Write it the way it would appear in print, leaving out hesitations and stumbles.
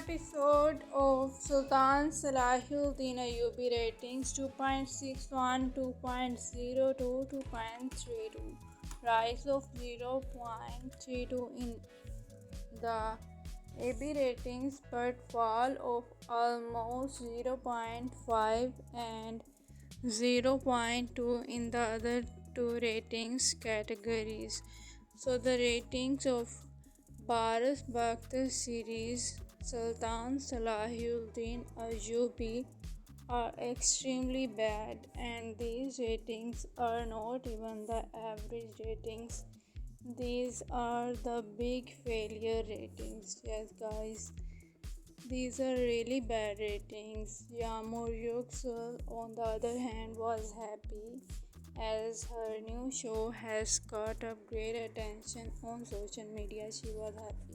episode of Sultan Salahuddin Ayyubi ratings 2.61, 2.02, 2.32. Rise of 0.32 in the AB ratings, but fall of almost 0.5 and 0.2 in the other two ratings categories. So the ratings of Baris baktas series Sultan Salahuddin Ayyubi are extremely bad, and these ratings are not even the average ratings. These are the big failure ratings. Yes, guys, these are really bad ratings. Yagmur Yuksel, on the other hand, was happy as her new show has caught up great attention on social media. She was happy.